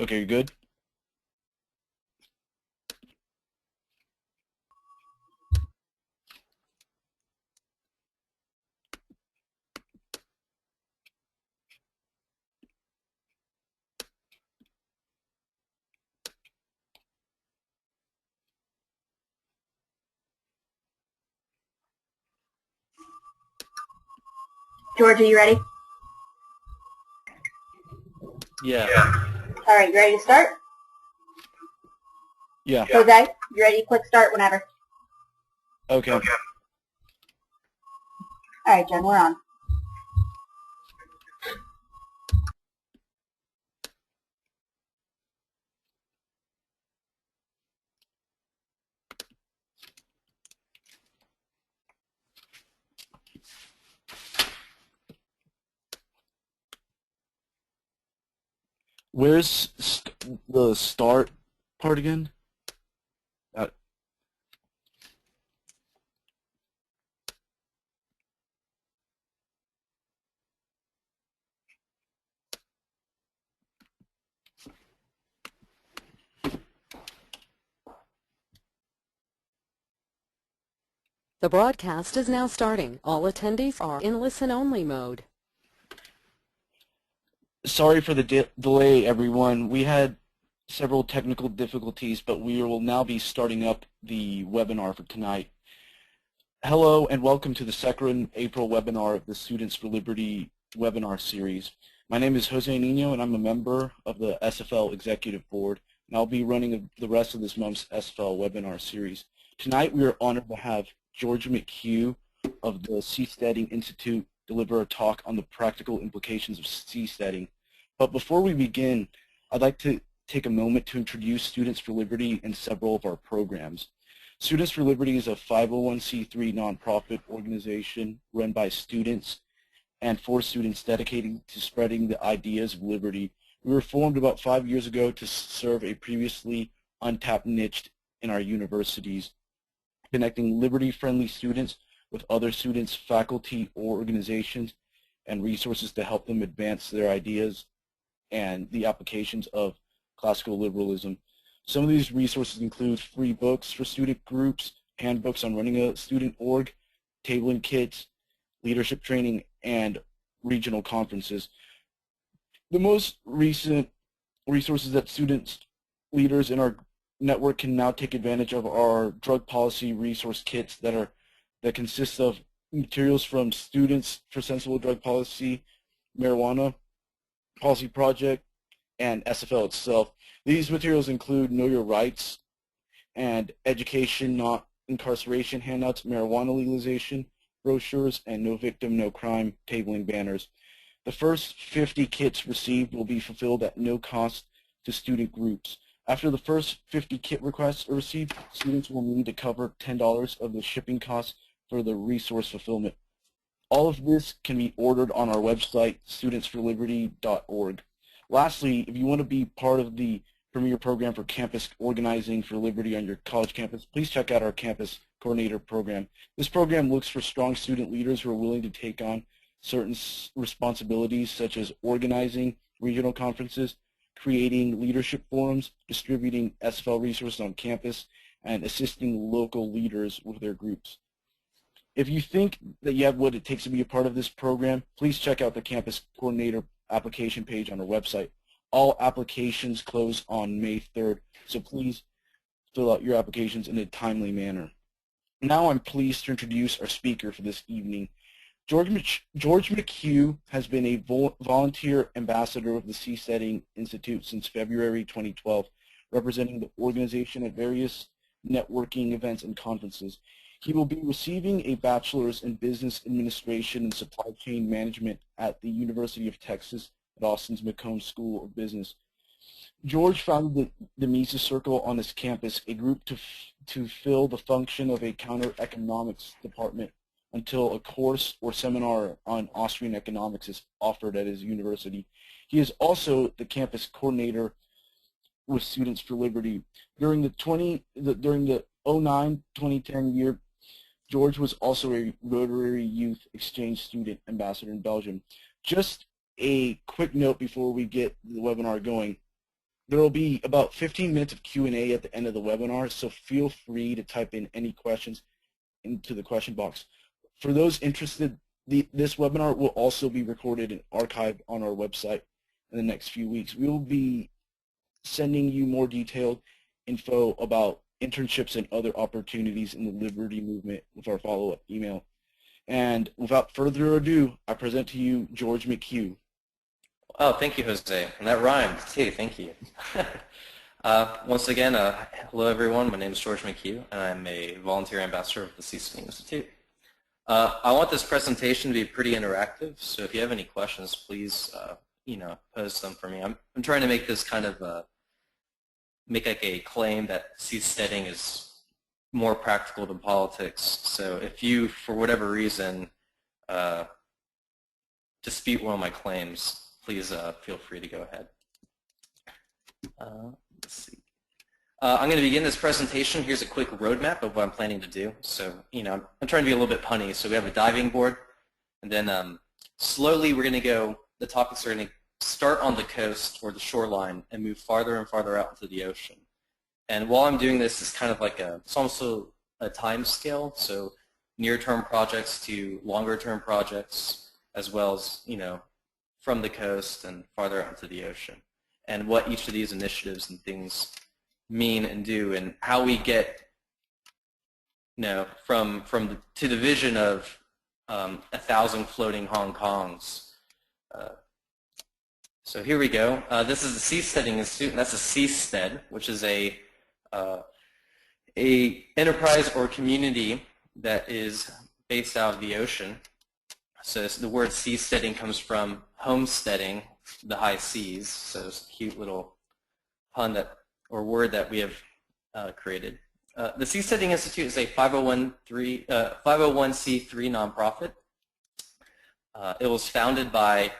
Okay, you good? George, are you ready? Yeah. All right, you ready to start? Yeah. Jose, you ready to click start whenever? Okay. All right, Jen, we're on. Where's the start part again? Uh, The broadcast is now starting. All attendees are in listen-only mode. Sorry for the delay, everyone. We had several technical difficulties, but we will now be starting up the webinar for tonight. Hello and welcome to the second April webinar of the Students for Liberty webinar series. My name is Jose Nino and I'm a member of the SFL Executive Board, and I'll be running the rest of this month's SFL webinar series. Tonight we are honored to have George McHugh of the Seasteading Institute deliver a talk on the practical implications of seasteading. But before we begin, I'd like to take a moment to introduce Students for Liberty and several of our programs. Students for Liberty is a 501c3 nonprofit organization run by students and for students dedicated to spreading the ideas of liberty. We were formed about 5 years ago to serve a previously untapped niche in our universities, connecting liberty-friendly students with other students, faculty, or organizations, and resources to help them advance their ideas and the applications of classical liberalism. Some of these resources include free books for student groups, handbooks on running a student org, tabling kits, leadership training, and regional conferences. The most recent resources that students, leaders in our network can now take advantage of are drug policy resource kits that consist of materials from Students for Sensible Drug Policy, Marijuana Policy Project, and SFL itself. These materials include Know Your Rights and Education, Not Incarceration handouts, marijuana legalization, brochures, and No Victim, No Crime tabling banners. The first 50 kits received will be fulfilled at no cost to student groups. After the first 50 kit requests are received, students will need to cover $10 of the shipping costs for the resource fulfillment. All of this can be ordered on our website, studentsforliberty.org. Lastly, if you want to be part of the premier program for campus organizing for liberty on your college campus, please check out our campus coordinator program. This program looks for strong student leaders who are willing to take on certain responsibilities such as organizing regional conferences, creating leadership forums, distributing SFL resources on campus, and assisting local leaders with their groups. If you think that you have what it takes to be a part of this program, please check out the campus coordinator application page on our website. All applications close on May 3rd, so please fill out your applications in a timely manner. Now I'm pleased to introduce our speaker for this evening. George McHugh has been a volunteer ambassador of the Seasteading Institute since February 2012, representing the organization at various networking events and conferences. He will be receiving a bachelor's in business administration and supply chain management at the University of Texas at Austin's McHugh School of Business. George founded the Mises Circle on his campus, a group to fill the function of a counter-economics department until a course or seminar on Austrian economics is offered at his university. He is also the campus coordinator with Students for Liberty. During the 2009-2010 year, George was also a Rotary Youth Exchange Student Ambassador in Belgium. Just a quick note before we get the webinar going. There will be about 15 minutes of Q&A at the end of the webinar, so feel free to type in any questions into the question box. For those interested, this webinar will also be recorded and archived on our website in the next few weeks. We will be sending you more detailed info about internships and other opportunities in the Liberty Movement with our follow-up email. And without further ado, I present to you George McHugh. Oh, thank you, Jose. And that rhymed, too. Thank you. Once again, hello, everyone. My name is George McHugh, and I'm a volunteer ambassador of the SEASTEADING Institute. I want this presentation to be pretty interactive, so if you have any questions, please, pose them for me. I'm trying to make this kind of make like a claim that seasteading is more practical than politics. So if you, for whatever reason, dispute one of my claims, please feel free to go ahead. Let's see. I'm going to begin this presentation. Here's a quick roadmap of what I'm planning to do. So, I'm trying to be a little bit punny. So we have a diving board, and then slowly we're going to go, the topics are going to start on the coast or the shoreline and move farther and farther out into the ocean. And while I'm doing this, it's kind of like it's also a time scale. So near-term projects to longer-term projects, as well as, from the coast and farther out into the ocean, and what each of these initiatives and things mean and do, and how we get, to the vision of 1,000 floating Hong Kongs. So here we go. This is the Seasteading Institute, and that's a SEASTEAD, which is a enterprise or community that is based out of the ocean. So the word seasteading comes from homesteading, the high seas. So it's a cute little pun or word that we have created. The Seasteading Institute is a 501c3 nonprofit. It was founded by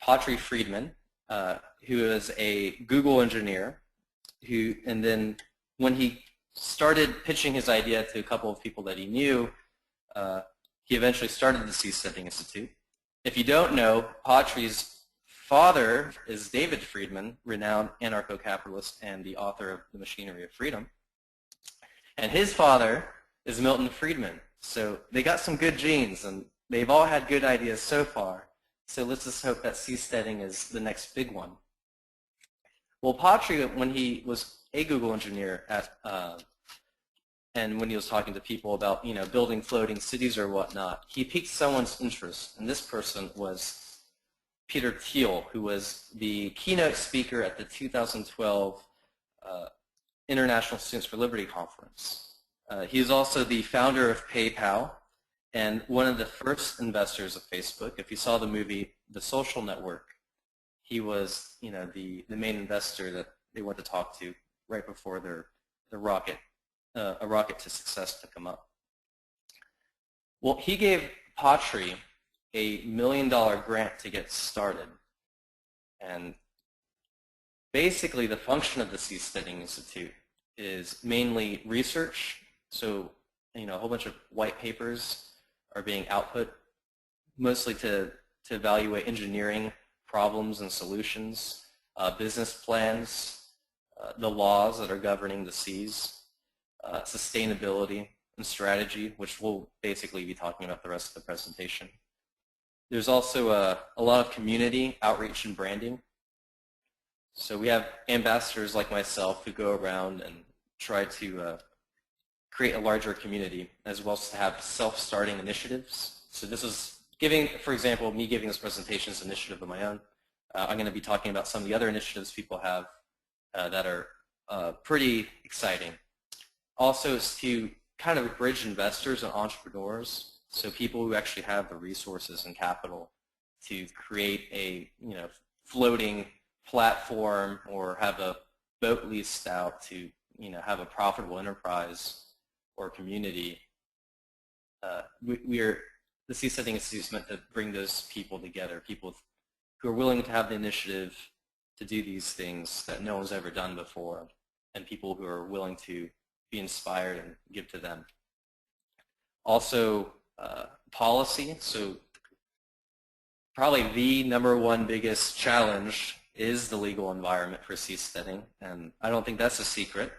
Patry Friedman, who is a Google engineer, and then when he started pitching his idea to a couple of people that he knew, he eventually started the Seasteading Institute. If you don't know, Patry's father is David Friedman, renowned anarcho-capitalist and the author of The Machinery of Freedom. And his father is Milton Friedman. So they got some good genes, and they've all had good ideas so far. So let's just hope that seasteading is the next big one. Well, Patry, when he was a Google engineer and when he was talking to people about, building floating cities or whatnot, he piqued someone's interest, and this person was Peter Thiel, who was the keynote speaker at the 2012 International Students for Liberty Conference. He is also the founder of PayPal and one of the first investors of Facebook. If you saw the movie The Social Network, he was, the main investor that they went to talk to right before a rocket to success to come up. Well, he gave Patry a $1 million grant to get started. And basically the function of the Seasteading Institute is mainly research. So, a whole bunch of white papers are being output, mostly to evaluate engineering problems and solutions, business plans, the laws that are governing the seas, sustainability and strategy, which we'll basically be talking about the rest of the presentation. There's also a lot of community outreach and branding. So we have ambassadors like myself who go around and try to create a larger community, as well as to have self-starting initiatives. So this is for example, me giving this presentation is an initiative of my own. I'm going to be talking about some of the other initiatives people have that are pretty exciting. Also, is to kind of bridge investors and entrepreneurs, so people who actually have the resources and capital to create a floating platform or have a boat leased out to have a profitable enterprise or community. The Seasteading Institute is meant to bring those people together, people who are willing to have the initiative to do these things that no one's ever done before, and people who are willing to be inspired and give to them. Also, policy. So probably the #1 biggest challenge is the legal environment for seasteading, and I don't think that's a secret.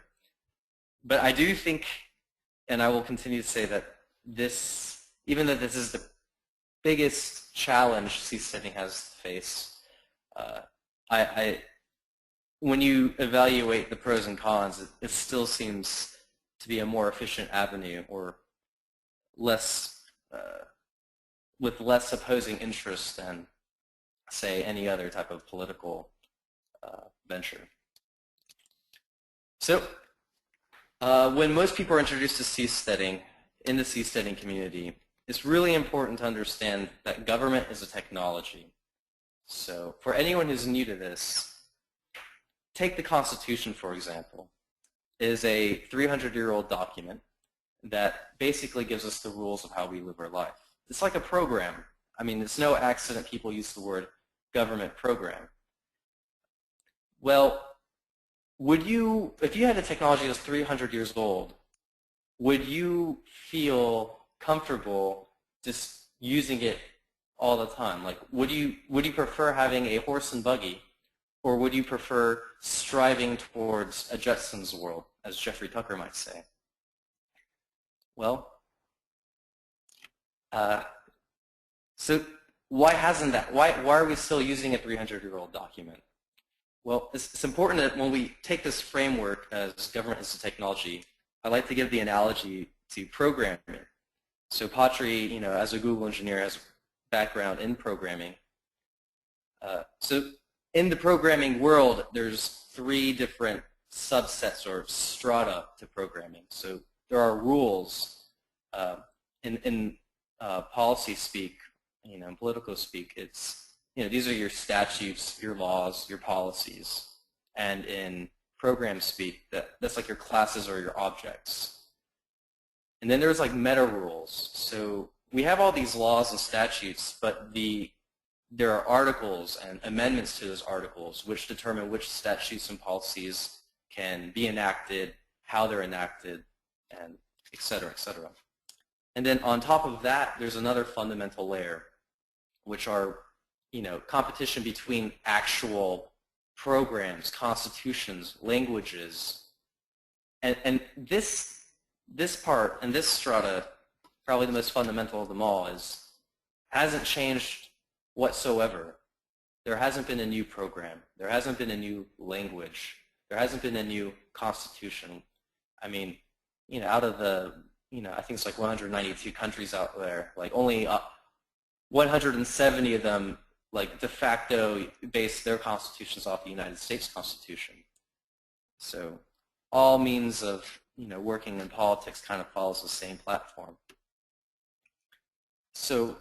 But I do think, and I will continue to say that this, even though this is the biggest challenge seasteading has to face, when you evaluate the pros and cons, it still seems to be a more efficient avenue, or less, with less opposing interests than, say, any other type of political venture. So when most people are introduced to seasteading in the seasteading community, it's really important to understand that government is a technology. So for anyone who's new to this, take the Constitution, for example. It is a 300-year-old document that basically gives us the rules of how we live our life. It's like a program. I mean, it's no accident people use the word government program. Well, would you, if you had a technology that's 300 years old, would you feel comfortable just using it all the time? Like, would you prefer having a horse and buggy, or would you prefer striving towards a Jetsons world, as Jeffrey Tucker might say? Well, so why hasn't that? Why are we still using a 300-year-old document? Well, it's important that when we take this framework as government as a technology, I like to give the analogy to programming. So Patri, as a Google engineer, has a background in programming. So in the programming world, there's 3 different subsets or strata to programming. So there are rules. In policy speak, in political speak, it's, these are your statutes, your laws, your policies. And in program speak, that's like your classes or your objects. And then there's like meta rules. So we have all these laws and statutes, but there are articles and amendments to those articles which determine which statutes and policies can be enacted, how they're enacted, and et cetera, et cetera. And then on top of that, there's another fundamental layer, which are, competition between actual programs, constitutions, languages. And this part and this strata, probably the most fundamental of them all, hasn't changed whatsoever. There hasn't been a new program. There hasn't been a new language. There hasn't been a new constitution. I mean, out of the, I think it's like 192 countries out there, like only 170 of them, like de facto, base their constitutions off the United States Constitution. So all means of, working in politics kind of follows the same platform. So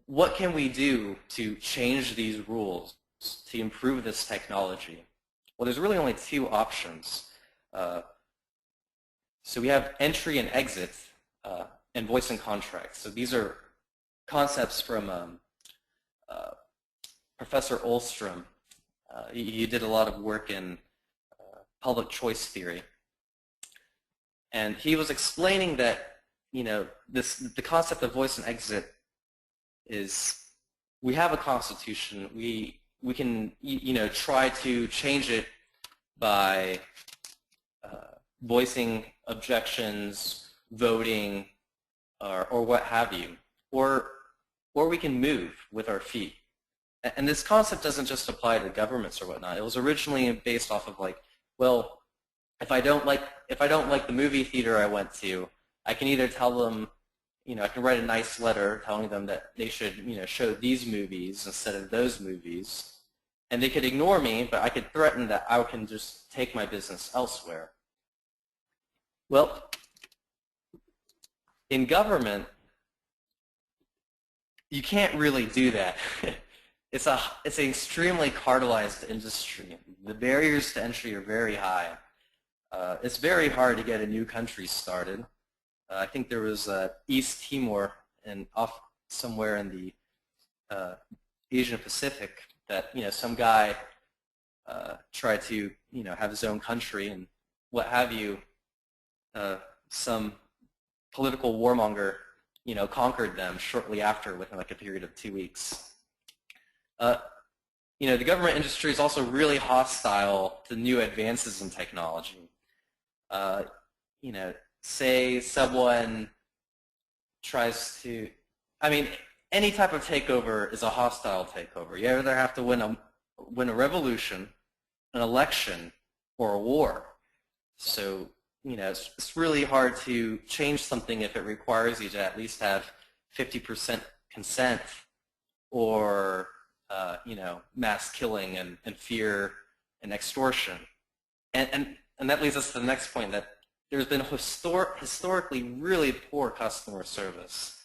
what can we do to change these rules, to improve this technology? Well, there's really only 2 options. So we have entry and exit and voice and contract. So these are concepts from Professor Olstrom. He did a lot of work in public choice theory. And he was explaining that, the concept of voice and exit is, we have a constitution. We can, try to change it by voicing objections, voting, or what have you. Or we can move with our feet. And this concept doesn't just apply to governments or whatnot. It was originally based off of like, well, if I don't like the movie theater I went to, I can either tell them, I can write a nice letter telling them that they should, show these movies instead of those movies, and they could ignore me, but I could threaten that I can just take my business elsewhere. Well, in government, you can't really do that. It's an extremely cartelized industry. The barriers to entry are very high. It's very hard to get a new country started. I think there was East Timor and off somewhere in the Asian Pacific that some guy tried to have his own country and what have you. Some political warmonger conquered them shortly after within like a period of 2 weeks. The government industry is also really hostile to new advances in technology. Say someone tries to, any type of takeover is a hostile takeover. You either have to win a revolution, an election, or a war. So, it's really hard to change something if it requires you to at least have 50% consent or, mass killing and fear and extortion. And that leads us to the next point, that there's been historically really poor customer service.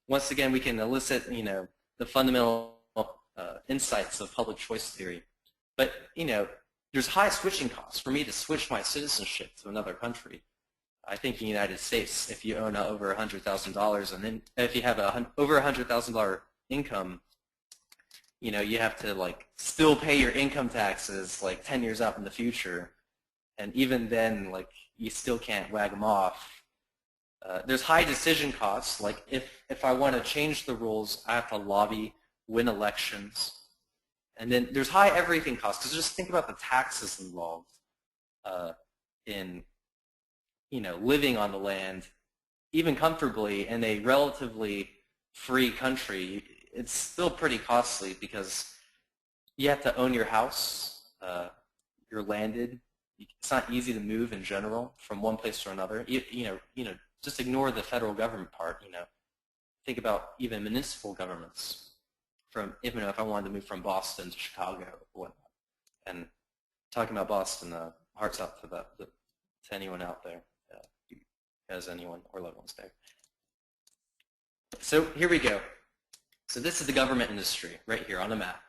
Once again, we can elicit, the fundamental insights of public choice theory. But, there's high switching costs for me to switch my citizenship to another country. I think in the United States, if you own over $100,000, and then if you have over $100,000 income, you have to still pay your income taxes 10 years out in the future, and even then, you still can't wag them off. There's high decision costs. If I want to change the rules, I have to lobby, win elections. And then there's high everything costs, because just think about the taxes involved in living on the land, even comfortably in a relatively free country. It's still pretty costly because you have to own your house, you're landed. It's not easy to move in general from one place to another. Just ignore the federal government part. Think about even municipal governments. If I wanted to move from Boston to Chicago or whatnot, and talking about Boston, hearts out to anyone out there, who has anyone or loved ones there. So here we go. So this is the government industry right here on the map.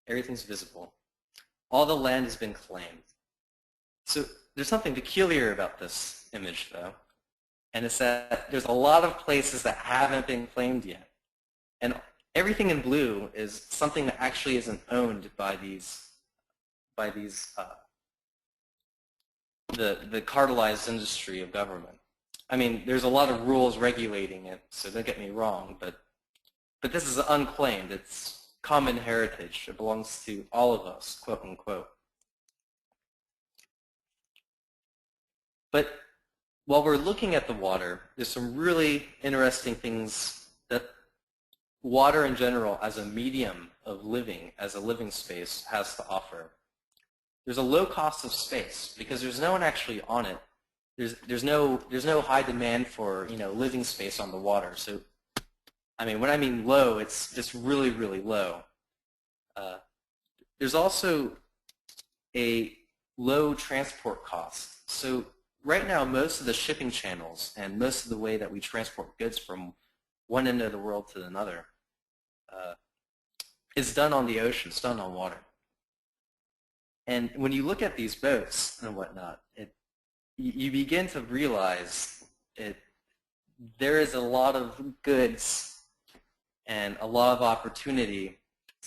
Everything's visible. All the land has been claimed. So there's something peculiar about this image, though, and it's that there's a lot of places that haven't been claimed yet. And everything in blue is something that actually isn't owned by the cartelized industry of government. There's a lot of rules regulating it, so don't get me wrong, but this is unclaimed. It's common heritage. It belongs to all of us, quote unquote. But while we're looking at the water, there's some really interesting things that water in general as a medium of living, as a living space, has to offer. There's a low cost of space because there's no one actually on it. There's no high demand for living space on the water. So when I mean low, it's just really, really low. There's also a low transport cost. So right now, most of the shipping channels and most of the way that we transport goods from one end of the world to another is done on the ocean. It's done on water. And when you look at these boats and whatnot, you begin to realize there is a lot of goods and a lot of opportunity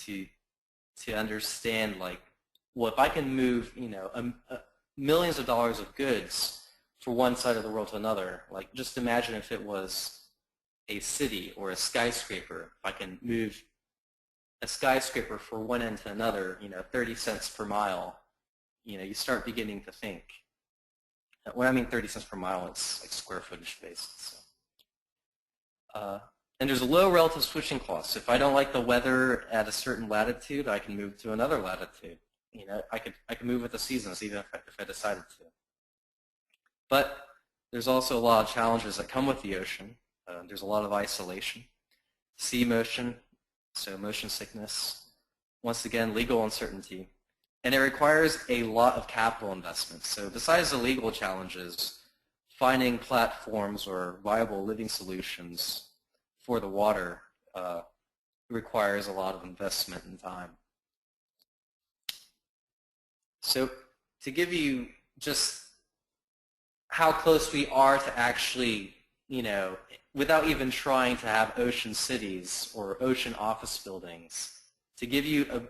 to understand, well, if I can move millions of dollars of goods from one side of the world to another, just imagine if it was a city or a skyscraper. If I can move a skyscraper from one end to another, 30 cents per mile, you start beginning to think. When I mean 30 cents per mile, it's square footage based. So. And there's a low relative switching cost. If I don't like the weather at a certain latitude, I can move to another latitude. I could move with the seasons even if I decided to. But there's also a lot of challenges that come with the ocean. There's a lot of isolation, sea motion, so motion sickness, once again, legal uncertainty. And it requires a lot of capital investment. So besides the legal challenges, finding platforms or viable living solutions for the water requires a lot of investment and time. So to give you just how close we are to actually, without even trying to have ocean cities or ocean office buildings, to give you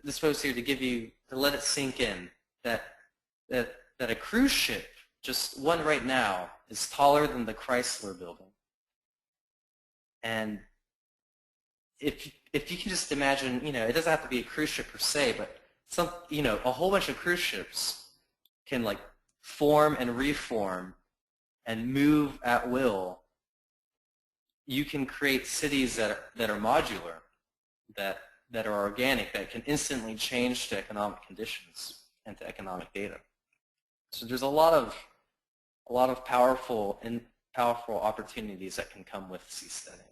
this post here to let it sink in that a cruise ship, just one right now, is taller than the Chrysler building. And if if you can just imagine, it doesn't have to be a cruise ship per se, but a whole bunch of cruise ships can like form and reform and move at will. You can create cities that are modular, that are organic, that can instantly change to economic conditions and to economic data. So there's a lot of powerful opportunities that can come with seasteading.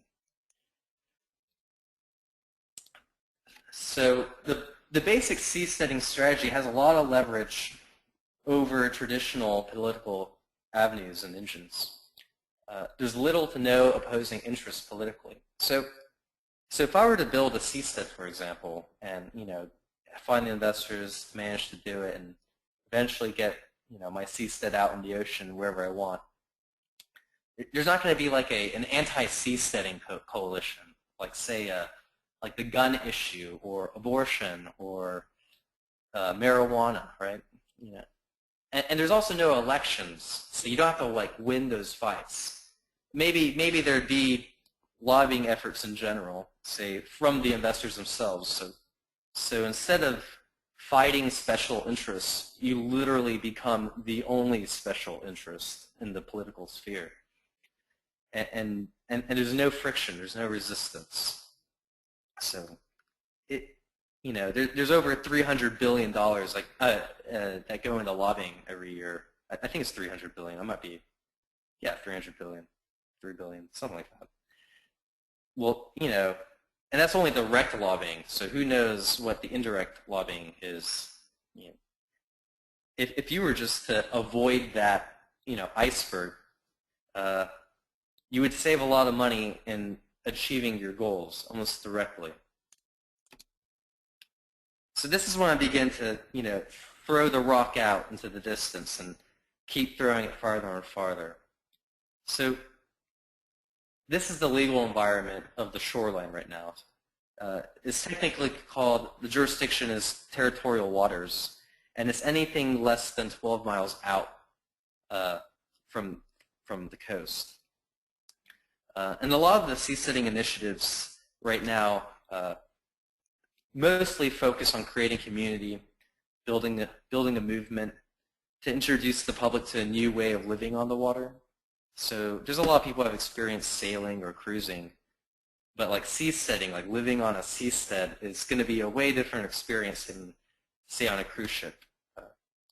So the basic seasteading strategy has a lot of leverage over traditional political avenues and engines. There's little to no opposing interest politically. So if I were to build a seastead, for example, and find the investors, manage to do it, and eventually get my seastead out in the ocean wherever I want, there's not going to be like an anti-seasteading coalition, like say like the gun issue or abortion or marijuana, right? And there's also no elections, so you don't have to like win those fights. Maybe there'd be lobbying efforts in general, say from the investors themselves. So instead of fighting special interests, you literally become the only special interest in the political sphere. And there's no friction, there's no resistance. So there's over $300 billion that go into lobbying every year. I think it's 300 billion. I might be, 300 billion, 3 billion, something like that. Well, and that's only direct lobbying. So who knows what the indirect lobbying is? If you were just to avoid that, iceberg, you would save a lot of money in achieving your goals almost directly. So this is when I begin to, throw the rock out into the distance and keep throwing it farther and farther. So this is the legal environment of the shoreline right now. It's technically called, the jurisdiction is territorial waters, and it's anything less than 12 miles out from the coast. And a lot of the seasteading initiatives right now mostly focus on creating community, building a movement to introduce the public to a new way of living on the water. So there's a lot of people who have experienced sailing or cruising, but like seasteading, like living on a seastead, is going to be a way different experience than, say, on a cruise ship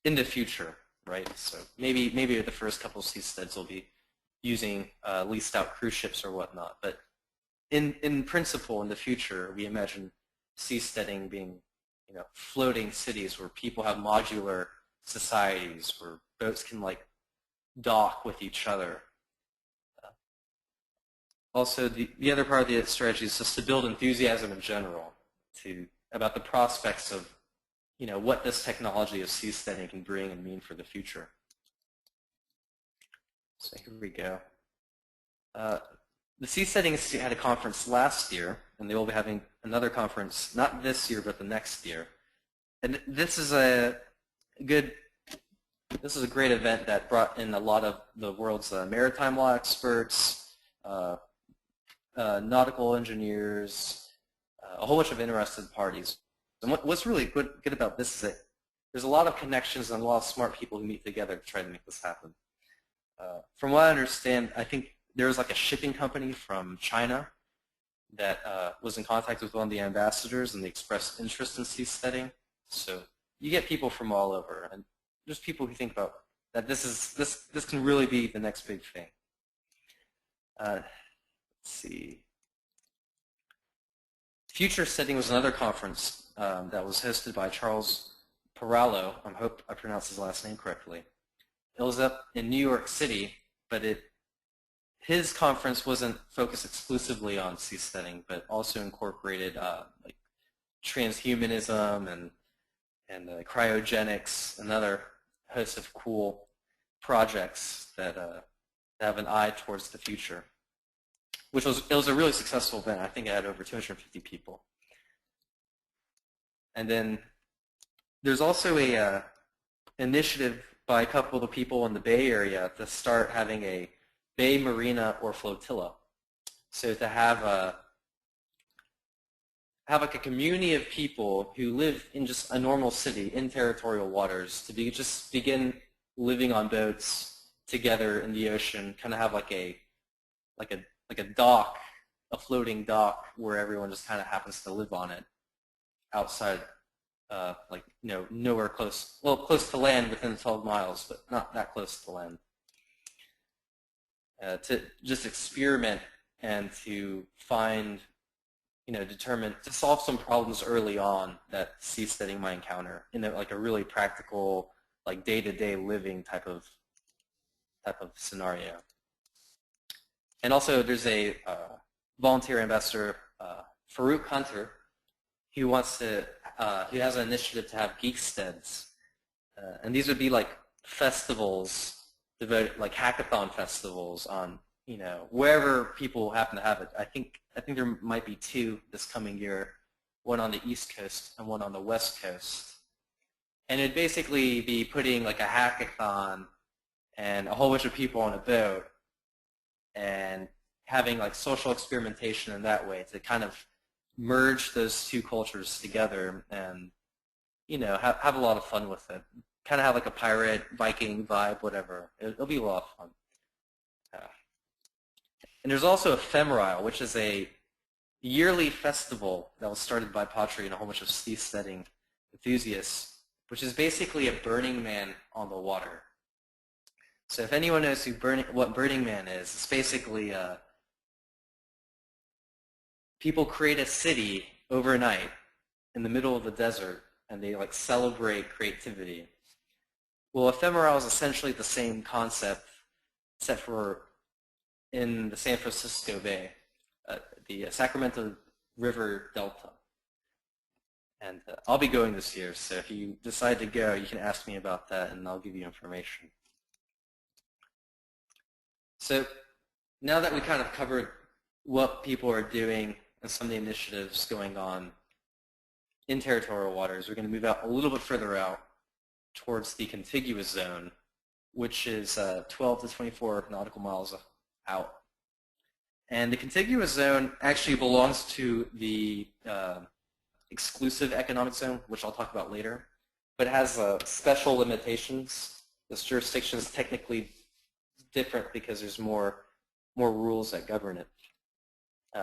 in the future, right? So maybe the first couple of seasteads will be using leased out cruise ships or whatnot, but in principle, in the future, we imagine seasteading being, floating cities where people have modular societies where boats can like dock with each other. Also, the other part of the strategy is just to build enthusiasm in general about the prospects of, what this technology of seasteading can bring and mean for the future. So here we go. The Seasteading Institute had a conference last year, and they will be having another conference, not this year, but the next year. And this is a great event that brought in a lot of the world's maritime law experts, nautical engineers, a whole bunch of interested parties. And what's really good about this is that there's a lot of connections and a lot of smart people who meet together to try to make this happen. From what I understand, I think there was like a shipping company from China that was in contact with one of the ambassadors, and they expressed interest in seasteading. So you get people from all over, and there's people who think about that this can really be the next big thing. Let's see. FUTURESTEADING was another conference that was hosted by Charles Perallo. I hope I pronounced his last name correctly. It was up in New York City, but his conference wasn't focused exclusively on seasteading, but also incorporated like transhumanism and cryogenics and other host of cool projects that have an eye towards the future. It was a really successful event. I think it had over 250 people. And then there's also a initiative by a couple of the people in the Bay Area to start having a Bay Marina or Flotilla. So to have have like a community of people who live in just a normal city in territorial waters to just begin living on boats together in the ocean, kind of have like a dock, a floating dock where everyone just kind of happens to live on it outside, like, nowhere close, well, close to land within 12 miles, but not that close to land. To just experiment and to find, to solve some problems early on that seasteading might encounter in like a really practical, like day-to-day living type of scenario. And also there's a volunteer ambassador, Farouk Hunter, who wants to, who has an initiative to have GEEKSTEADS. And these would be like festivals, devoted, like hackathon festivals on, wherever people happen to have it. I think there might be 2 this coming year, one on the East Coast and one on the West Coast. And it'd basically be putting like a hackathon and a whole bunch of people on a boat and having like social experimentation in that way to kind of merge those 2 cultures together and, have a lot of fun with it. Kind of have like a pirate, Viking vibe, whatever. It'll be a lot of fun. And there's also Ephemerile, which is a yearly festival that was started by Patri and a whole bunch of seasteading enthusiasts, which is basically a Burning Man on the water. So if anyone knows what Burning Man is, it's basically people create a city overnight in the middle of the desert, and they like celebrate creativity. Well, Ephemerile is essentially the same concept, except for in the San Francisco Bay, the Sacramento River Delta. And I'll be going this year, so if you decide to go, you can ask me about that, and I'll give you information. So now that we kind of covered what people are doing and some of the initiatives going on in territorial waters, we're going to move out a little bit further out towards the contiguous zone, which is 12 to 24 nautical miles out. And the contiguous zone actually belongs to the exclusive economic zone, which I'll talk about later, but it has special limitations. This jurisdiction is technically different because there's more rules that govern it,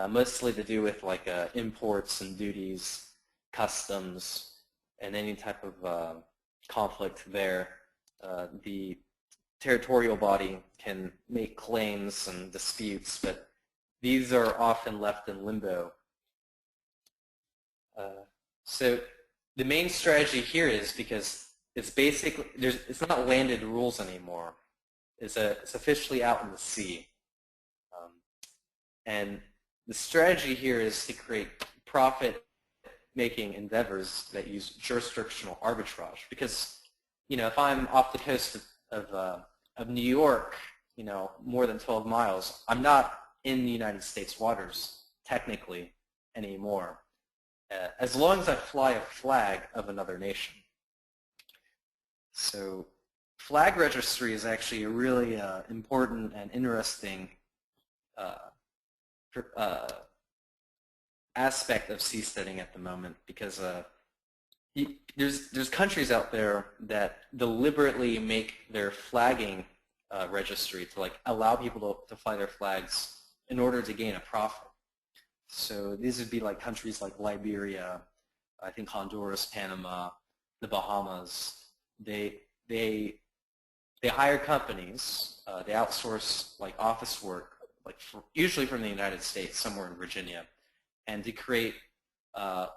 mostly to do with like imports and duties, customs, and any type of conflict there. The territorial body can make claims and disputes, but these are often left in limbo. So the main strategy here is because it's basically, it's not landed rules anymore. It's officially out in the sea. And the strategy here is to create profit-making endeavors that use jurisdictional arbitrage. Because, if I'm off the coast of New York, more than 12 miles, I'm not in the United States waters, technically, anymore, as long as I fly a flag of another nation. So flag registry is actually a really important and interesting aspect of seasteading at the moment, because there's countries out there that deliberately make their flagging registry to like allow people to fly their flags in order to gain a profit. So these would be like countries like Liberia, I think Honduras, Panama, the Bahamas. They hire companies, they outsource like office work, like usually from the United States, somewhere in Virginia, and to create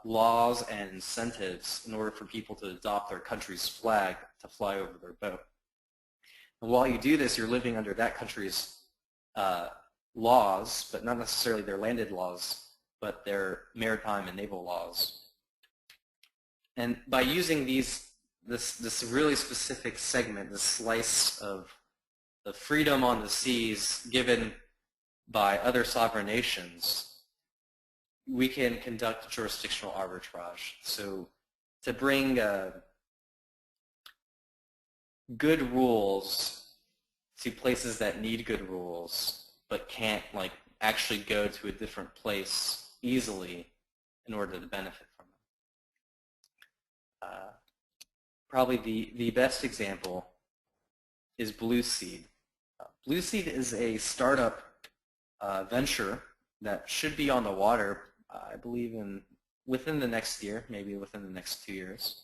laws and incentives in order for people to adopt their country's flag to fly over their boat. And while you do this, you're living under that country's laws, but not necessarily their landed laws, but their maritime and naval laws. And by using this really specific segment, this slice of the freedom on the seas given by other sovereign nations, we can conduct jurisdictional arbitrage. So to bring good rules to places that need good rules but can't like actually go to a different place easily in order to benefit from it. Probably the best example is BLUESEED. BLUESEED is a startup venture that should be on the water, I believe, within the next year, maybe within the next 2 years,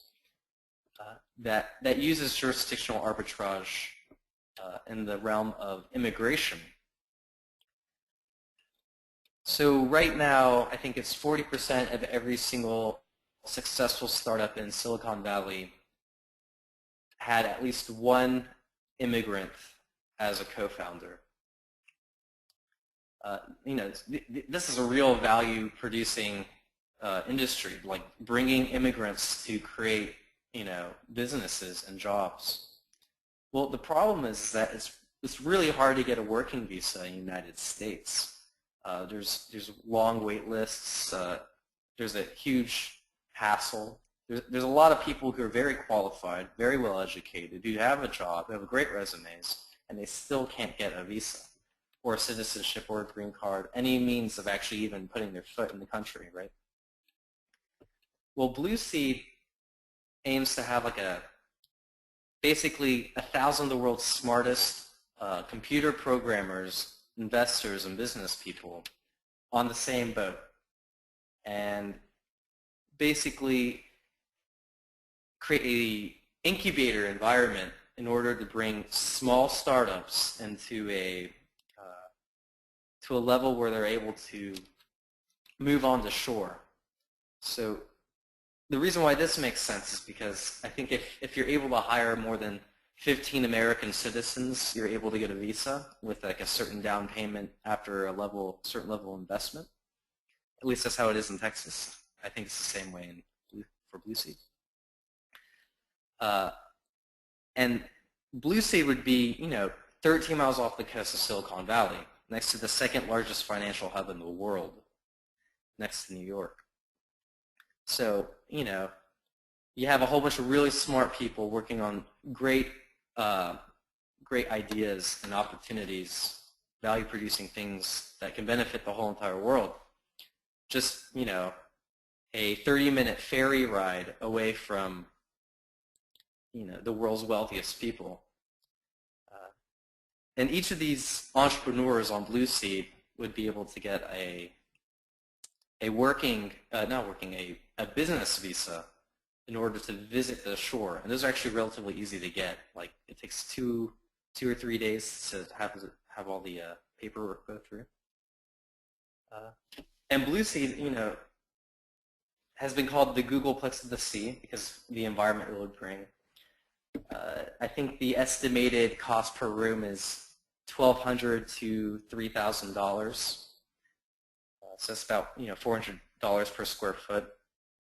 that uses jurisdictional arbitrage in the realm of immigration. So right now, I think it's 40% of every single successful startup in Silicon Valley had at least one immigrant as a co-founder. This is a real value-producing industry, like bringing immigrants to create, businesses and jobs. Well, the problem is that it's really hard to get a working visa in the United States. There's long wait lists. There's a huge hassle. There's a lot of people who are very qualified, very well educated, who have a job, who have great resumes, and they still can't get a visa or a citizenship or a green card, any means of actually even putting their foot in the country, right? Well, BLUESEED aims to have basically 1,000 of the world's smartest computer programmers, investors, and business people on the same boat, and basically create an incubator environment in order to bring small startups into a level where they're able to move on to shore. So the reason why this makes sense is because I think if you're able to hire more than 15 American citizens, you're able to get a visa with like a certain down payment after a certain level of investment. At least that's how it is in Texas. I think it's the same way for BLUESEED. And BLUESEED would be, 13 miles off the coast of Silicon Valley, next to the second largest financial hub in the world, next to New York. So, you have a whole bunch of really smart people working on great ideas and opportunities, value-producing things that can benefit the whole entire world. Just, a 30-minute ferry ride away from, the world's wealthiest people. And each of these entrepreneurs on BLUESEED would be able to get a business visa in order to visit the shore. And those are actually relatively easy to get. Like, it takes two or 3 days to have all the paperwork go through. And BLUESEED, has been called the Googleplex of the sea because of the environment it would bring. I think the estimated cost per room is $1,200 to $3,000. So that's about $400 per square foot.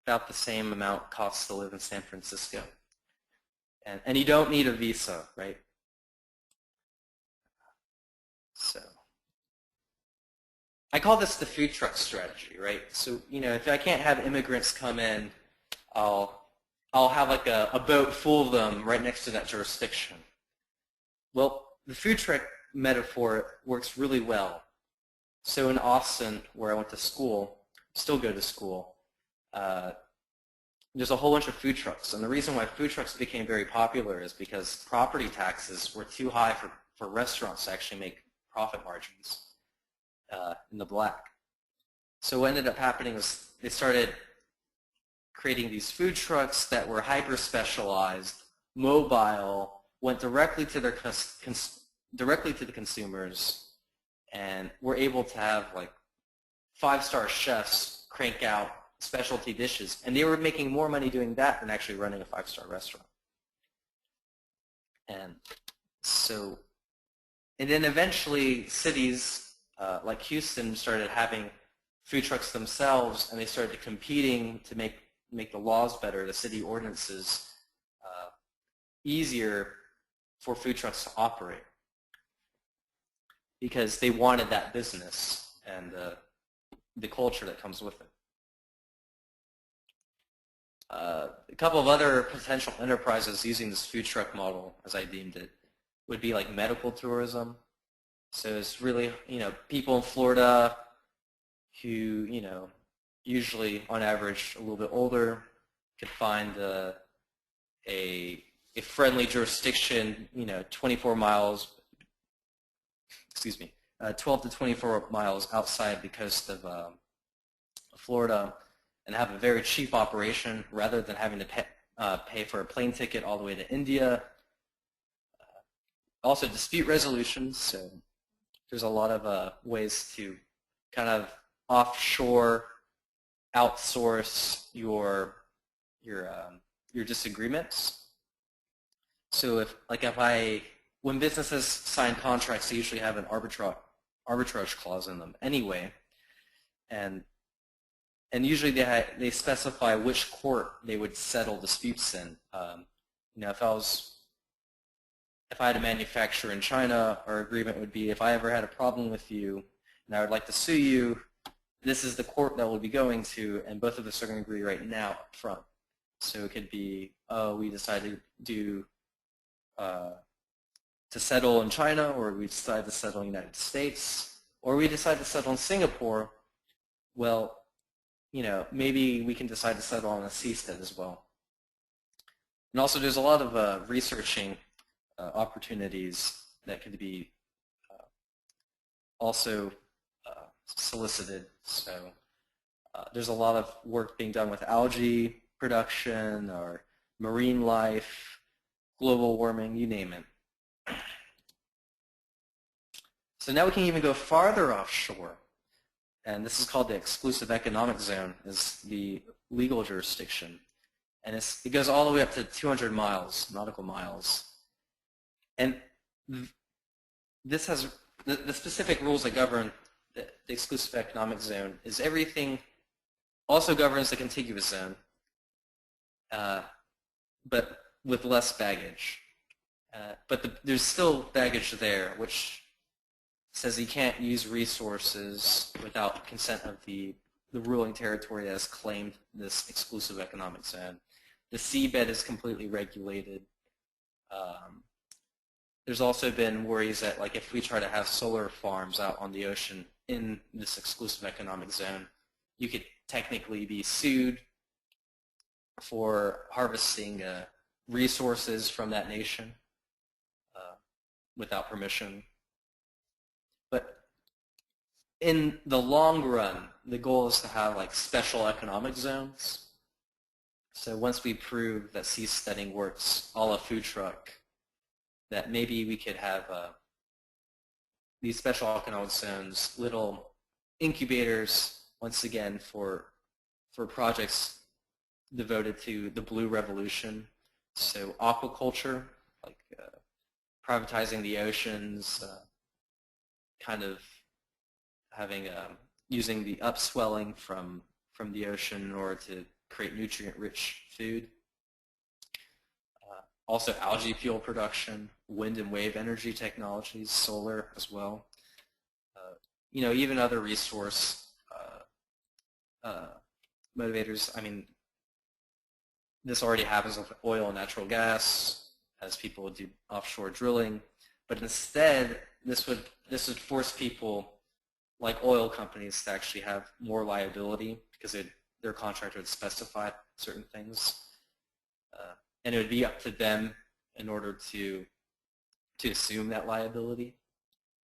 About the same amount it costs to live in San Francisco. And you don't need a visa, right? So I call this the food truck strategy, right? So, if I can't have immigrants come in, I'll have like a boat full of them right next to that jurisdiction. Well, the food truck metaphor works really well. So in Austin, where I went to school, still go to school, there's a whole bunch of food trucks. And the reason why food trucks became very popular is because property taxes were too high for restaurants to actually make profit margins in the black. So what ended up happening was they started creating these food trucks that were hyper-specialized, mobile, went directly to the consumers, and were able to have like 5-star chefs crank out specialty dishes, and they were making more money doing that than actually running a 5-star restaurant. And then eventually cities like Houston started having food trucks themselves, and they started competing to make the laws better, the city ordinances easier for food trucks to operate, because they wanted that business and the culture that comes with it. A couple of other potential enterprises using this food truck model, as I deemed it, would be like medical tourism. So it's really, people in Florida who, usually on average a little bit older, could find a friendly jurisdiction, 24 miles, 12 to 24 miles outside the coast of Florida, and have a very cheap operation rather than having to pay for a plane ticket all the way to India. Also dispute resolution, so there's a lot of ways to kind of offshore, outsource your disagreements. So when businesses sign contracts, they usually have an arbitrage clause in them anyway, and usually they specify which court they would settle disputes in. If I had a manufacturer in China, our agreement would be if I ever had a problem with you and I would like to sue you, this is the court that we'll be going to, and both of us are going to agree right now up front. So it could be, oh, we decided to settle in China, or we decide to settle in the United States, or we decide to settle in Singapore. Well, maybe we can decide to settle on a SEASTEAD as well. And also there's a lot of researching opportunities that could be also solicited. So there's a lot of work being done with algae production or marine life, global warming, you name it. So now we can even go farther offshore. And this is called the exclusive economic zone, is the legal jurisdiction. And it goes all the way up to 200 miles, nautical miles. And this has the specific rules that govern the exclusive economic zone is everything also governs the contiguous zone, but with less baggage. But there's still baggage there, which says you can't use resources without consent of the ruling territory that has claimed this exclusive economic zone. The seabed is completely regulated. There's also been worries that, like, if we try to have solar farms out on the ocean in this exclusive economic zone, you could technically be sued for harvesting resources from that nation without permission. But in the long run, the goal is to have like special economic zones. So once we prove that seasteading works a la food truck, that maybe we could have these special economic zones, little incubators, once again, for projects devoted to the blue revolution. So aquaculture, like privatizing the oceans, kind of having using the upswelling from the ocean in order to create nutrient-rich food. Also algae fuel production, wind and wave energy technologies, solar as well. Even other resource motivators. I mean, this already happens with oil and natural gas as people do offshore drilling, but instead this would force people like oil companies to actually have more liability because their contract would specify certain things. And it would be up to them in order to assume that liability,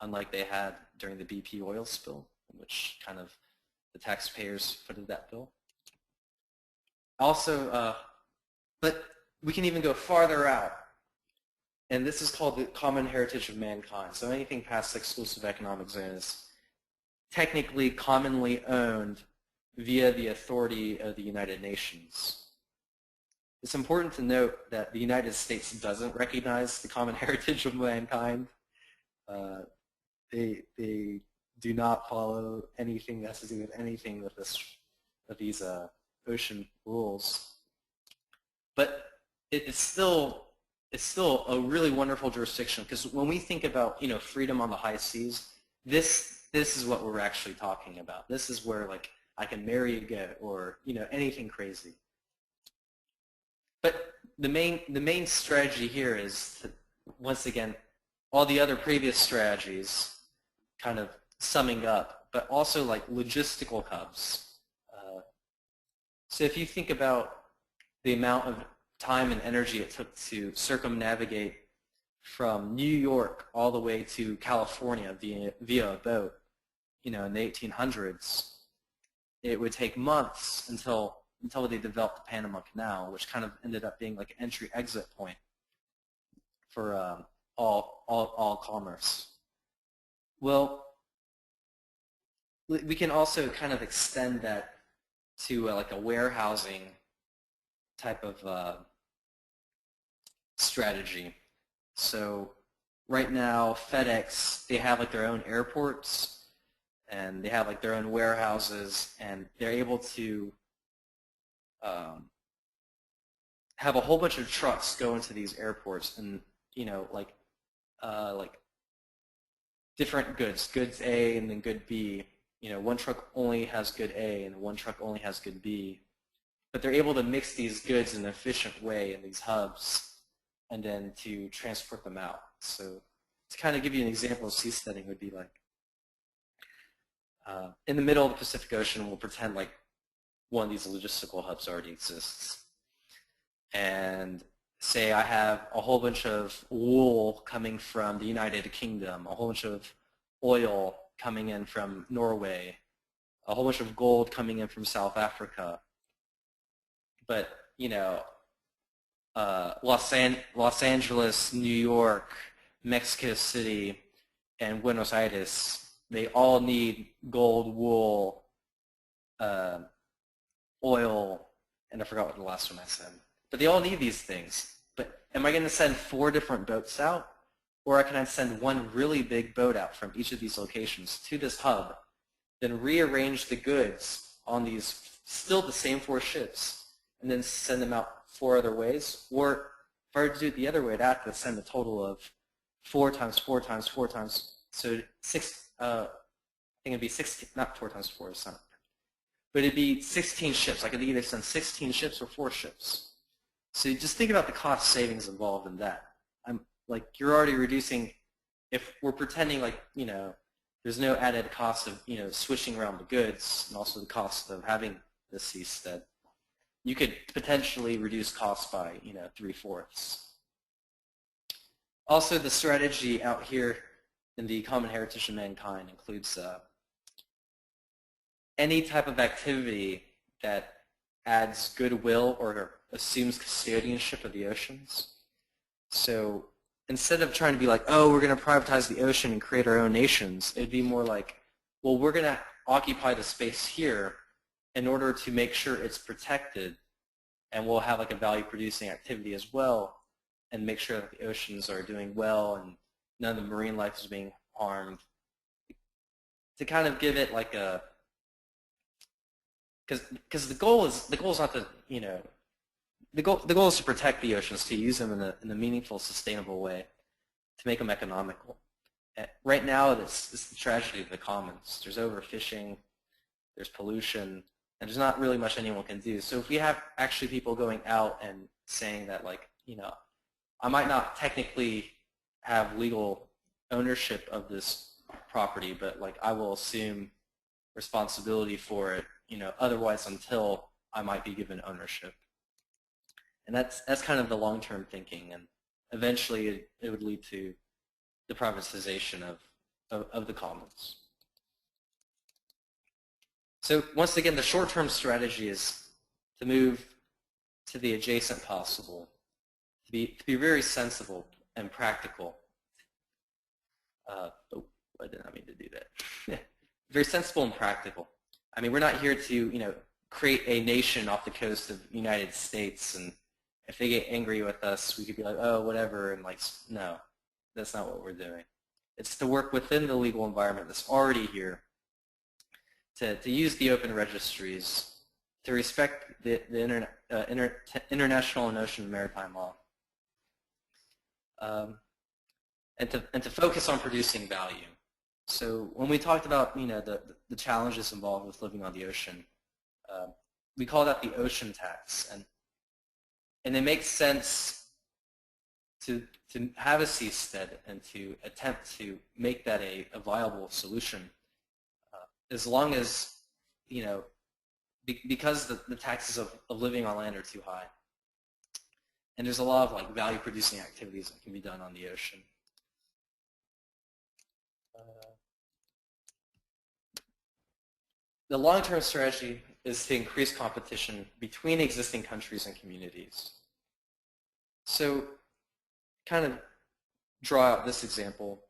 unlike they had during the BP oil spill, which kind of the taxpayers footed that bill. Also, but we can even go farther out, and this is called the common heritage of mankind. So anything past the exclusive economic zone is technically commonly owned via the authority of the United Nations. It's important to note that the United States doesn't recognize the common heritage of mankind. They do not follow anything that has to do with anything with these ocean rules. But it's still a really wonderful jurisdiction, because when we think about freedom on the high seas, this is what we're actually talking about. This is where like I can marry a goat or anything crazy. But the main strategy here is to, once again, all the other previous strategies kind of summing up, but also like logistical hubs. So if you think about the amount of time and energy it took to circumnavigate from New York all the way to California via a boat, in the 1800s, it would take months until they developed the Panama Canal, which kind of ended up being like an entry-exit point for all commerce. Well, we can also kind of extend that to like a warehousing type of strategy. So right now, FedEx, they have like their own airports, and they have like their own warehouses, and they're able to have a whole bunch of trucks go into these airports, and like different goods A and then good B. One truck only has good A and one truck only has good B, but they're able to mix these goods in an efficient way in these hubs, and then to transport them out. So to kind of give you an example of seasteading would be like, in the middle of the Pacific Ocean, we'll pretend like one of these logistical hubs already exists. And say I have a whole bunch of wool coming from the United Kingdom, a whole bunch of oil coming in from Norway, a whole bunch of gold coming in from South Africa. But, Los Angeles, New York, Mexico City, and Buenos Aires, they all need gold, wool, oil, and I forgot what the last one I said. But they all need these things. But am I going to send 4 different boats out? Or can I send one really big boat out from each of these locations to this hub, then rearrange the goods on these, still the same 4 ships, and then send them out 4 other ways? Or if I were to do it the other way, I'd have to send a total of 4 times 4 times 4 times, so 6, I think it'd be 16, not 4 times 4, it's not, but it'd be 16 ships. I could either send 16 ships or 4 ships. So just think about the cost savings involved in that. You're already reducing, if we're pretending like, there's no added cost of, switching around the goods, and also the cost of having the seastead, you could potentially reduce costs by, 3/4. Also, the strategy out here in the common heritage of mankind includes any type of activity that adds goodwill or assumes custodianship of the oceans. So instead of trying to be like, oh, we're going to privatize the ocean and create our own nations, it'd be more like, well, we're going to occupy the space here in order to make sure it's protected, and we'll have like a value-producing activity as well, and make sure that the oceans are doing well and none of the marine life is being harmed. To kind of give it like a, because the goal is not to, the goal is to protect the oceans, to use them in a meaningful, sustainable way, to make them economical. Right now, it's the tragedy of the commons. There's overfishing, there's pollution, and there's not really much anyone can do. So if we have actually people going out and saying that, like, I might not technically have legal ownership of this property, but like I will assume responsibility for it, otherwise until I might be given ownership. And that's kind of the long-term thinking, and eventually it would lead to the privatization of the commons. So once again, the short-term strategy is to move to the adjacent possible, to be very sensible and practical. Oh, I did not mean to do that. Very sensible and practical. I mean, we're not here to, create a nation off the coast of the United States, and if they get angry with us, we could be like, oh, whatever, and like, no, that's not what we're doing. It's to work within the legal environment that's already here, to use the open registries, to respect the international and ocean maritime law, and to focus on producing value. So when we talked about the challenges involved with living on the ocean, we call that the ocean tax, and it makes sense to have a seastead and to attempt to make that a viable solution, as long as because the taxes of living on land are too high. And there's a lot of like value-producing activities that can be done on the ocean. The long-term strategy is to increase competition between existing countries and communities. So kind of draw out this example,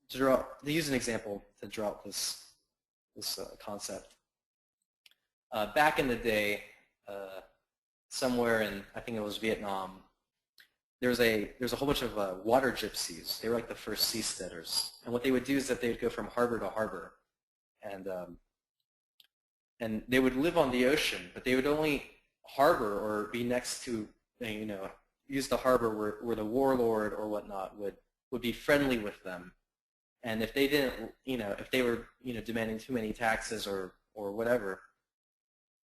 to use an example to draw out this concept. Back in the day, somewhere in, I think it was Vietnam, there's a whole bunch of water gypsies. They were like the first seasteaders. And what they would do is that they would go from harbor to harbor, and they would live on the ocean, but they would only harbor or be next to, use the harbor where the warlord or whatnot would be friendly with them. And if they didn't, if they were, demanding too many taxes or whatever,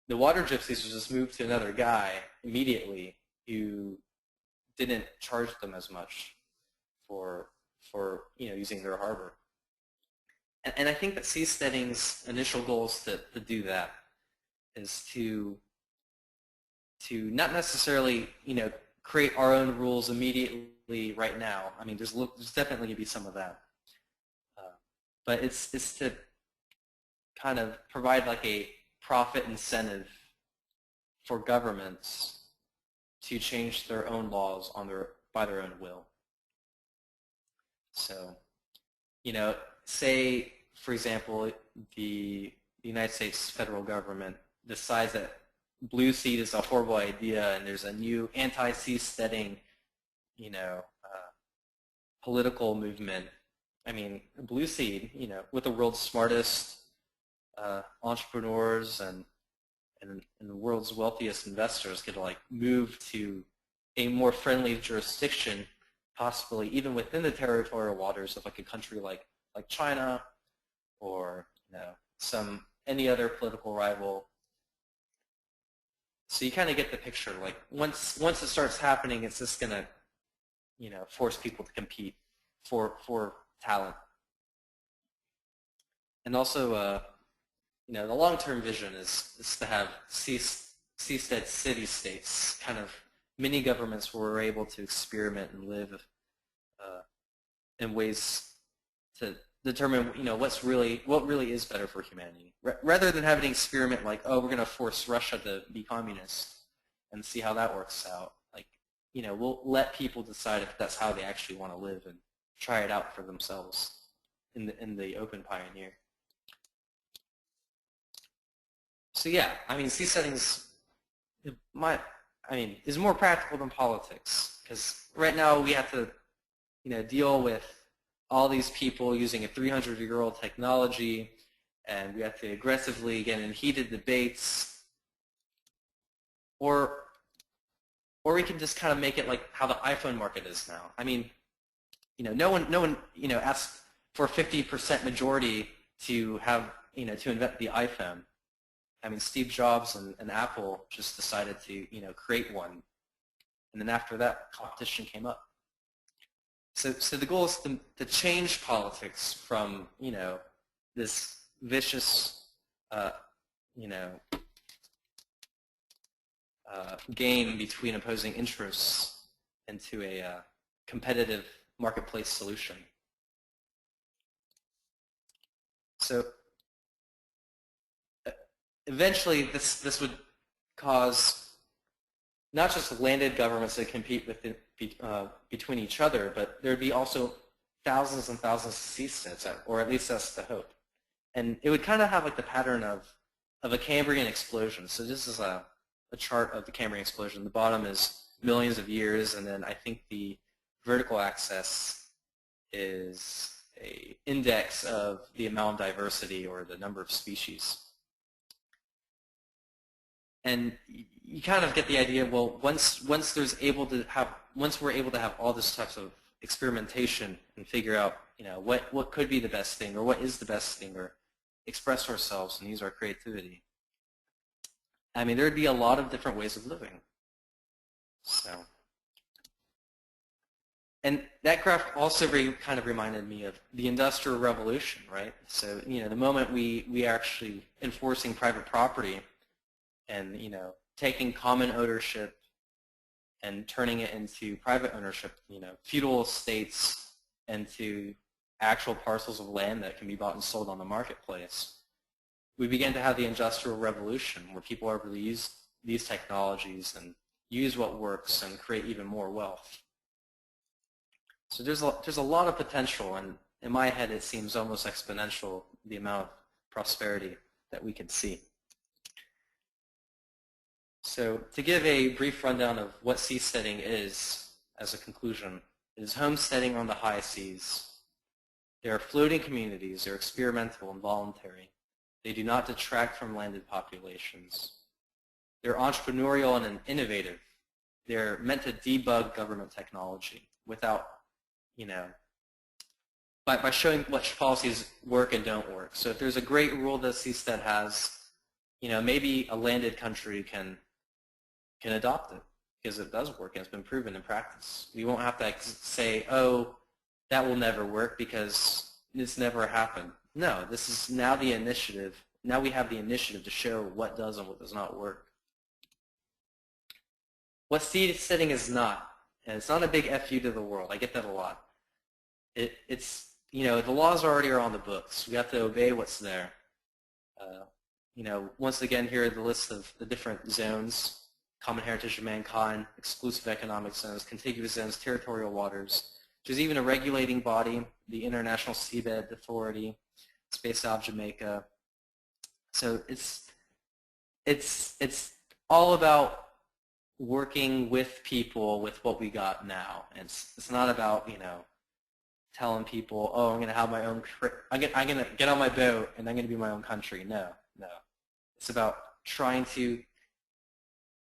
the water gypsies would just move to another guy immediately who didn't charge them as much for using their harbor. And I think that seasteading's initial goal is to do that, is to not necessarily, create our own rules immediately right now. I mean, there's definitely going to be some of that. But it's to kind of provide like a profit incentive for governments to change their own laws by their own will. So, say, for example, the United States federal government decides that BLUESEED is a horrible idea and there's a new anti-seasteading, political movement. I mean, BLUESEED, with the world's smartest entrepreneurs and the world's wealthiest investors could like move to a more friendly jurisdiction, possibly even within the territorial waters of like a country like China or any other political rival. So you kind of get the picture. Like once it starts happening, it's just gonna force people to compete for talent. And also the long-term vision is to have seastead city-states, kind of mini governments where we're able to experiment and live in ways to determine what really is better for humanity, rather than having an experiment like, oh, we're going to force Russia to be communist and see how that works out. Like, we'll let people decide if that's how they actually want to live and try it out for themselves in the open pioneer. So yeah, I mean, seasteading's is more practical than politics, because right now we have to deal with all these people using a 300-year-old technology, and we have to aggressively get in heated debates, or we can just kind of make it like how the iPhone market is now. I mean, no one asked for a 50% majority to have to invent the iPhone. I mean, Steve Jobs and Apple just decided to create one, and then after that, competition came up. So the goal is to change politics from this vicious game between opposing interests into a competitive marketplace solution. So eventually this would cause not just landed governments to compete between each other, but there would be also thousands and thousands of seasteads, or at least that's the hope. And it would kind of have like the pattern of a Cambrian explosion. So this is a chart of the Cambrian explosion. The bottom is millions of years, and then I think the vertical axis is an index of the amount of diversity or the number of species. And you kind of get the idea. Well, once we're able to have all this types of experimentation and figure out what could be the best thing, or what is the best thing, or express ourselves and use our creativity. I mean, there would be a lot of different ways of living. So, and that graph also kind of reminded me of the Industrial Revolution, right? So the moment we are actually enforcing private property, and taking common ownership and turning it into private ownership, feudal estates into actual parcels of land that can be bought and sold on the marketplace. We began to have the Industrial Revolution, where people are able to use these technologies and use what works and create even more wealth. So there's a lot of potential, and in my head it seems almost exponential, the amount of prosperity that we can see. So to give a brief rundown of what seasteading is, as a conclusion, it is homesteading on the high seas. They are floating communities. They're experimental and voluntary. They do not detract from landed populations. They're entrepreneurial and innovative. They're meant to debug government technology without, by showing which policies work and don't work. So if there's a great rule that seastead has, maybe a landed country can adopt it because it does work and it's been proven in practice. We won't have to say, oh, that will never work because it's never happened. No, this is now the initiative. Now we have the initiative to show what does and what does not work. What seasteading is not, and it's not a big FU to the world. I get that a lot. It's the laws already are on the books. We have to obey what's there. Once again, here are the list of the different zones: common heritage of mankind, exclusive economic zones, contiguous zones, territorial waters. There's even a regulating body, the International Seabed Authority. It's based out of Jamaica. So it's all about working with people with what we got now. And it's not about telling people, oh, I'm going to have my own. I'm going to get on my boat and I'm going to be my own country. No. It's about trying to.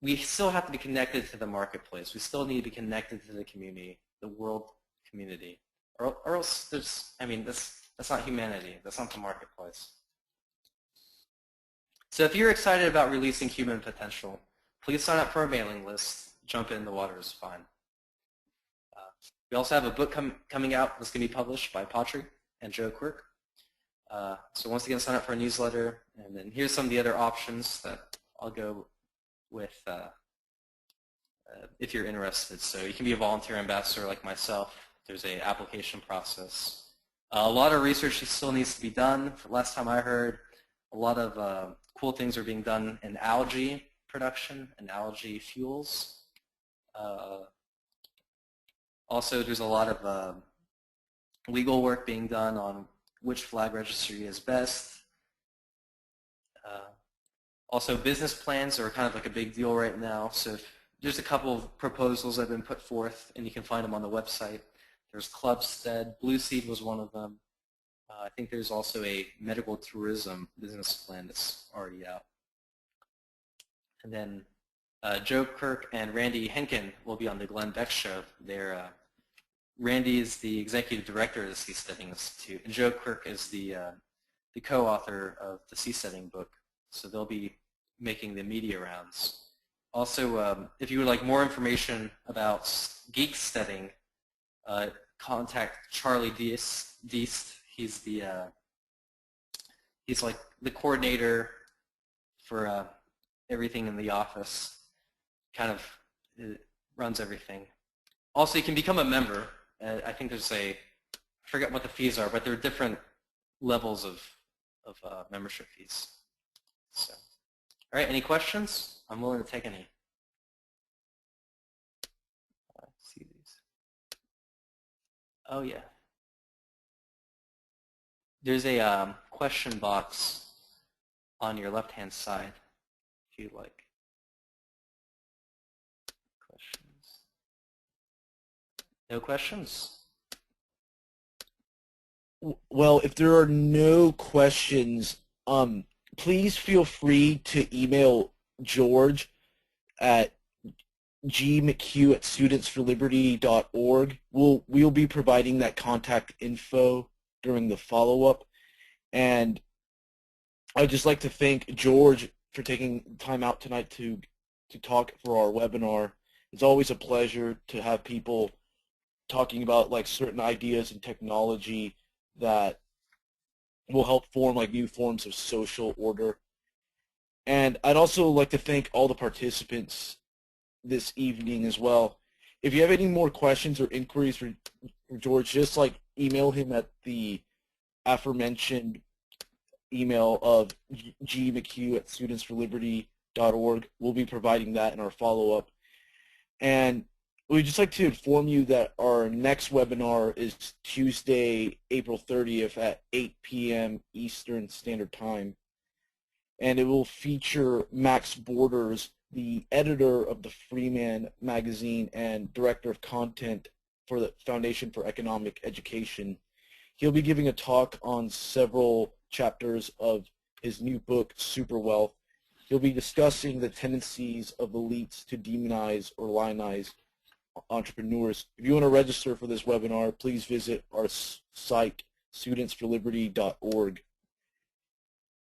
We still have to be connected to the marketplace. We still need to be connected to the community, the world community, or else there's. That's not humanity. That's not the marketplace. So if you're excited about releasing human potential, please sign up for our mailing list. Jump in, the water is fine. We also have a book coming out that's going to be published by Patrick and Joe Quirk. So once again, sign up for our newsletter. And then here's some of the other options that I'll go with if you're interested. So you can be a volunteer ambassador like myself. There's an application process. A lot of research still needs to be done. Last time I heard, a lot of cool things are being done in algae production and algae fuels. Also, there's a lot of legal work being done on which flag registry is best. Also, business plans are kind of like a big deal right now. So there's a couple of proposals that have been put forth, and you can find them on the website. There's Clubstead. BLUESEED was one of them. I think there's also a medical tourism business plan that's already out. And then Joe Kirk and Randy Henkin will be on the Glenn Beck show. Randy is the executive director of the Seasteading Institute, and Joe Kirk is the co-author of the Seasteading book. So they'll be making the media rounds. Also, if you would like more information about GEEKSTEADING, contact Charlie Deist. He's like the coordinator for everything in the office. Kind of runs everything. Also, you can become a member. I think there's I forget what the fees are, but there are different levels of membership fees. So, all right, any questions? I'm willing to take any. See these. Oh yeah. There's a question box on your left-hand side, if you'd like. Questions? No questions? Well, if there are no questions, please feel free to email George at gmchugh@studentsforliberty.org. We'll be providing that contact info during the follow-up. And I'd just like to thank George for taking time out tonight to talk for our webinar. It's always a pleasure to have people talking about like certain ideas and technology that will help form like new forms of social order. And I'd also like to thank all the participants this evening as well. If you have any more questions or inquiries for George, just like email him at the aforementioned email of gmchugh@studentsforliberty.org. We'll be providing that in our follow-up. And we'd just like to inform you that our next webinar is Tuesday, April 30th at 8 p.m. Eastern Standard Time. And it will feature Max Borders, the editor of the Freeman magazine and director of content for the Foundation for Economic Education. He'll be giving a talk on several chapters of his new book, Super Wealth. He'll be discussing the tendencies of elites to demonize or lionize entrepreneurs. If you want to register for this webinar, please visit our site, studentsforliberty.org.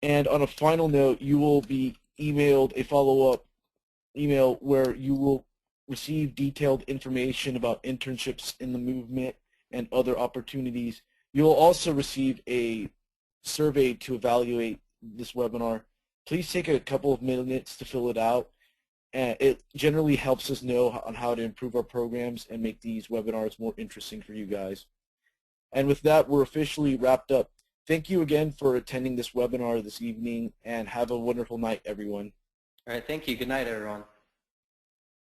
And on a final note, you will be emailed a follow-up email where you will receive detailed information about internships in the movement and other opportunities. You will also receive a survey to evaluate this webinar. Please take a couple of minutes to fill it out. And it generally helps us know on how to improve our programs and make these webinars more interesting for you guys. And with that, we're officially wrapped up. Thank you again for attending this webinar this evening, and have a wonderful night, everyone. All right, thank you. Good night, everyone.